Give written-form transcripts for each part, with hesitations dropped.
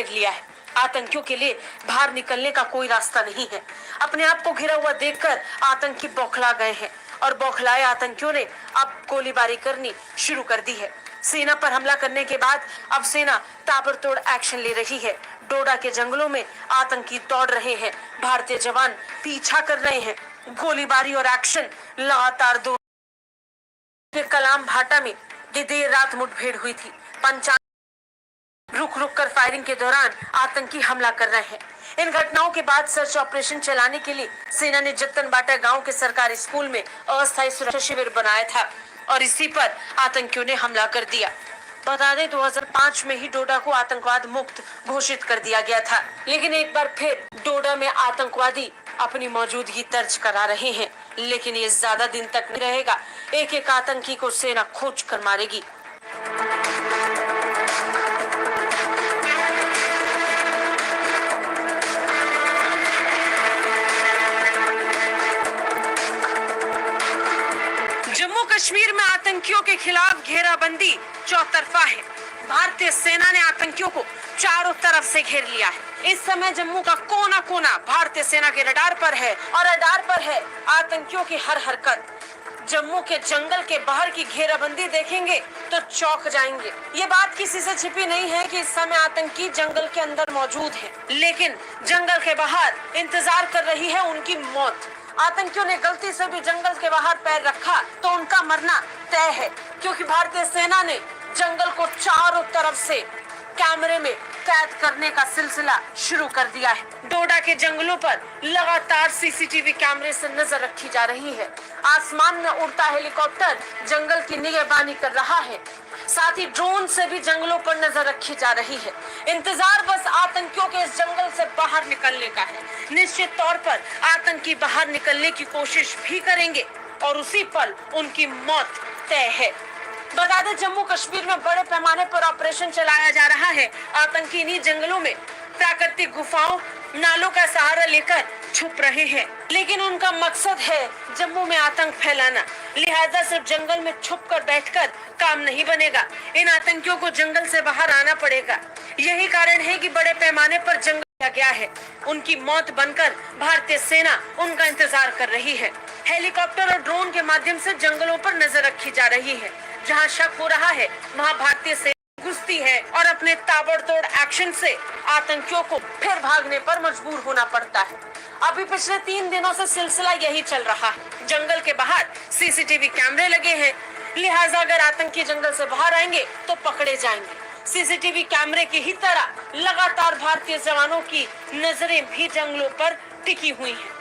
घेर लिया है। आतंकियों के लिए बाहर निकलने का कोई रास्ता नहीं है। अपने आप को घिरा हुआ देखकर आतंकी बौखला गए हैं और बौखलाए आतंकियों ने अब गोलीबारी करनी शुरू कर दी है। सेना पर हमला करने के बाद अब सेना ताबड़तोड़ एक्शन ले रही है। डोडा के जंगलों में आतंकी दौड़ रहे हैं, भारतीय जवान पीछा कर रहे हैं। गोलीबारी और एक्शन लगातार दो कलाम भाटा में देर रात मुठभेड़ हुई थी। रुक रुक कर फायरिंग के दौरान आतंकी हमला कर रहे हैं। इन घटनाओं के बाद सर्च ऑपरेशन चलाने के लिए सेना ने जत्तन बाटा गांव के सरकारी स्कूल में अस्थायी सुरक्षा शिविर बनाया था और इसी पर आतंकियों ने हमला कर दिया। बता दें 2005 में ही डोडा को आतंकवाद मुक्त घोषित कर दिया गया था, लेकिन एक बार फिर डोडा में आतंकवादी अपनी मौजूदगी दर्ज करा रहे हैं। लेकिन ये ज्यादा दिन तक नहीं रहेगा। एक एक आतंकी को सेना खोज कर मारेगी। जम्मू कश्मीर में आतंकियों के खिलाफ घेराबंदी चौतरफा है। भारतीय सेना ने आतंकियों को चारों तरफ से घेर लिया है। इस समय जम्मू का कोना कोना भारतीय सेना के रडार पर है और रडार पर है आतंकियों की हर हरकत। जम्मू के जंगल के बाहर की घेराबंदी देखेंगे तो चौंक जाएंगे। ये बात किसी से छिपी नहीं है कि इस समय आतंकी जंगल के अंदर मौजूद हैं, लेकिन जंगल के बाहर इंतजार कर रही है उनकी मौत। आतंकियों ने गलती से भी जंगल के बाहर पैर रखा तो उनका मरना तय है, क्योंकि भारतीय सेना ने जंगल को चारों तरफ से कैमरे में कैद करने का सिलसिला शुरू कर दिया है। डोडा के जंगलों पर लगातार सीसीटीवी कैमरे से नजर रखी जा रही है। आसमान में उड़ता हेलीकॉप्टर जंगल की निगरानी कर रहा है। साथ ही ड्रोन से भी जंगलों पर नजर रखी जा रही है। इंतजार बस आतंकियों के इस जंगल से बाहर निकलने का है। निश्चित तौर पर आतंकी बाहर निकलने की कोशिश भी करेंगे और उसी पल उनकी मौत तय है। बता दें जम्मू कश्मीर में बड़े पैमाने पर ऑपरेशन चलाया जा रहा है। आतंकी इन्हीं जंगलों में प्राकृतिक गुफाओं, नालों का सहारा लेकर छुप रहे हैं, लेकिन उनका मकसद है जम्मू में आतंक फैलाना। लिहाजा सिर्फ जंगल में छुपकर बैठकर काम नहीं बनेगा। इन आतंकियों को जंगल से बाहर आना पड़ेगा। यही कारण है कि बड़े पैमाने पर जंगल किया गया है। उनकी मौत बनकर भारतीय सेना उनका इंतजार कर रही है। हेलीकॉप्टर और ड्रोन के माध्यम से जंगलों पर नजर रखी जा रही है। जहां शक हो रहा है वहां भारतीय सेना घुसती है और अपने ताबड़तोड़ एक्शन से आतंकियों को फिर भागने पर मजबूर होना पड़ता है। अभी पिछले 3 दिनों से सिलसिला यही चल रहा है। जंगल के बाहर सीसीटीवी कैमरे लगे हैं, लिहाजा अगर आतंकी जंगल से बाहर आएंगे तो पकड़े जाएंगे। सीसीटीवी कैमरे की ही तरह लगातार भारतीय जवानों की नजरें भी जंगलों पर टिकी हुई हैं।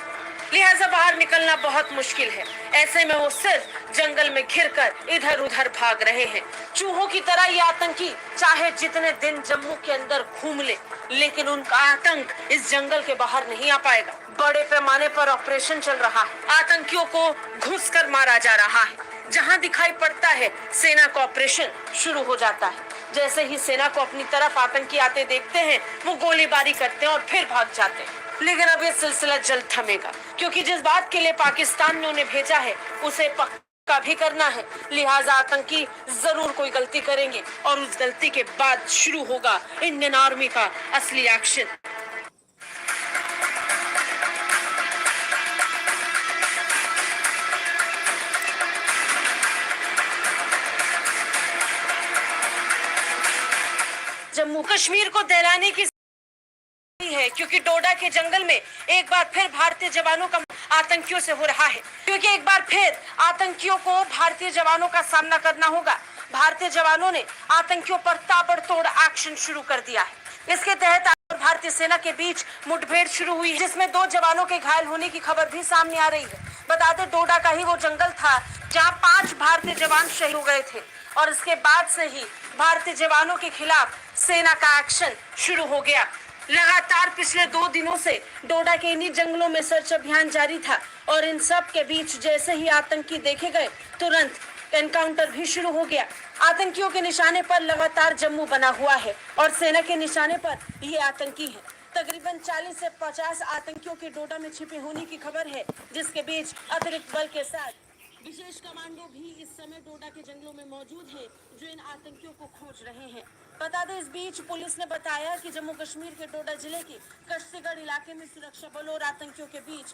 लिहाजा बाहर निकलना बहुत मुश्किल है। ऐसे में वो सिर्फ जंगल में घिरकर इधर उधर भाग रहे हैं। चूहों की तरह ये आतंकी चाहे जितने दिन जम्मू के अंदर घूम ले, लेकिन उनका आतंक इस जंगल के बाहर नहीं आ पाएगा। बड़े पैमाने पर ऑपरेशन चल रहा है। आतंकियों को घुसकर मारा जा रहा है। जहां दिखाई पड़ता है सेना का ऑपरेशन शुरू हो जाता है। जैसे ही सेना को अपनी तरफ आतंकी आते देखते हैं, वो गोलीबारी करते हैं और फिर भाग जाते हैं। लेकिन अब ये सिलसिला जल्द थमेगा, क्योंकि जिस बात के लिए पाकिस्तान ने उन्हें भेजा है उसे पक्का भी करना है। लिहाजा आतंकी जरूर कोई गलती करेंगे और उस गलती के बाद शुरू होगा इंडियन आर्मी का असली एक्शन। जम्मू कश्मीर को दहलाने की है, क्योंकि डोडा के जंगल में एक बार फिर भारतीय जवानों का आतंकियों से हो रहा है। क्योंकि एक बार फिर आतंकियों को भारतीय जवानों का सामना करना होगा। भारतीय जवानों ने आतंकियों पर ताबड़तोड़ एक्शन शुरू कर दिया है। इसके तहत भारतीय सेना के बीच मुठभेड़ शुरू हुई है, जिसमें 2 जवानों के घायल होने की खबर भी सामने आ रही है। बता दें डोडा का ही वो जंगल था जहाँ 5 भारतीय जवान शहीद हो गए थे और इसके बाद से ही भारतीय जवानों के खिलाफ सेना का एक्शन शुरू हो गया। लगातार पिछले 2 दिनों से डोडा के इन्हीं जंगलों में सर्च अभियान जारी था और इन सब के बीच जैसे ही आतंकी देखे गए तुरंत एनकाउंटर भी शुरू हो गया। आतंकियों के निशाने पर लगातार जम्मू बना हुआ है और सेना के निशाने पर ये आतंकी है। तकरीबन 40 से 50 आतंकियों के डोडा में छिपे होने की खबर है, जिसके बीच अतिरिक्त बल के साथ विशेष कमांडो भी इस समय डोडा के जंगलों में मौजूद हैं, जो इन आतंकियों को खोज रहे हैं। बता दें, इस बीच पुलिस ने बताया कि जम्मू कश्मीर के डोडा जिले के कश्तीगढ़ इलाके में सुरक्षा बलों और आतंकियों के बीच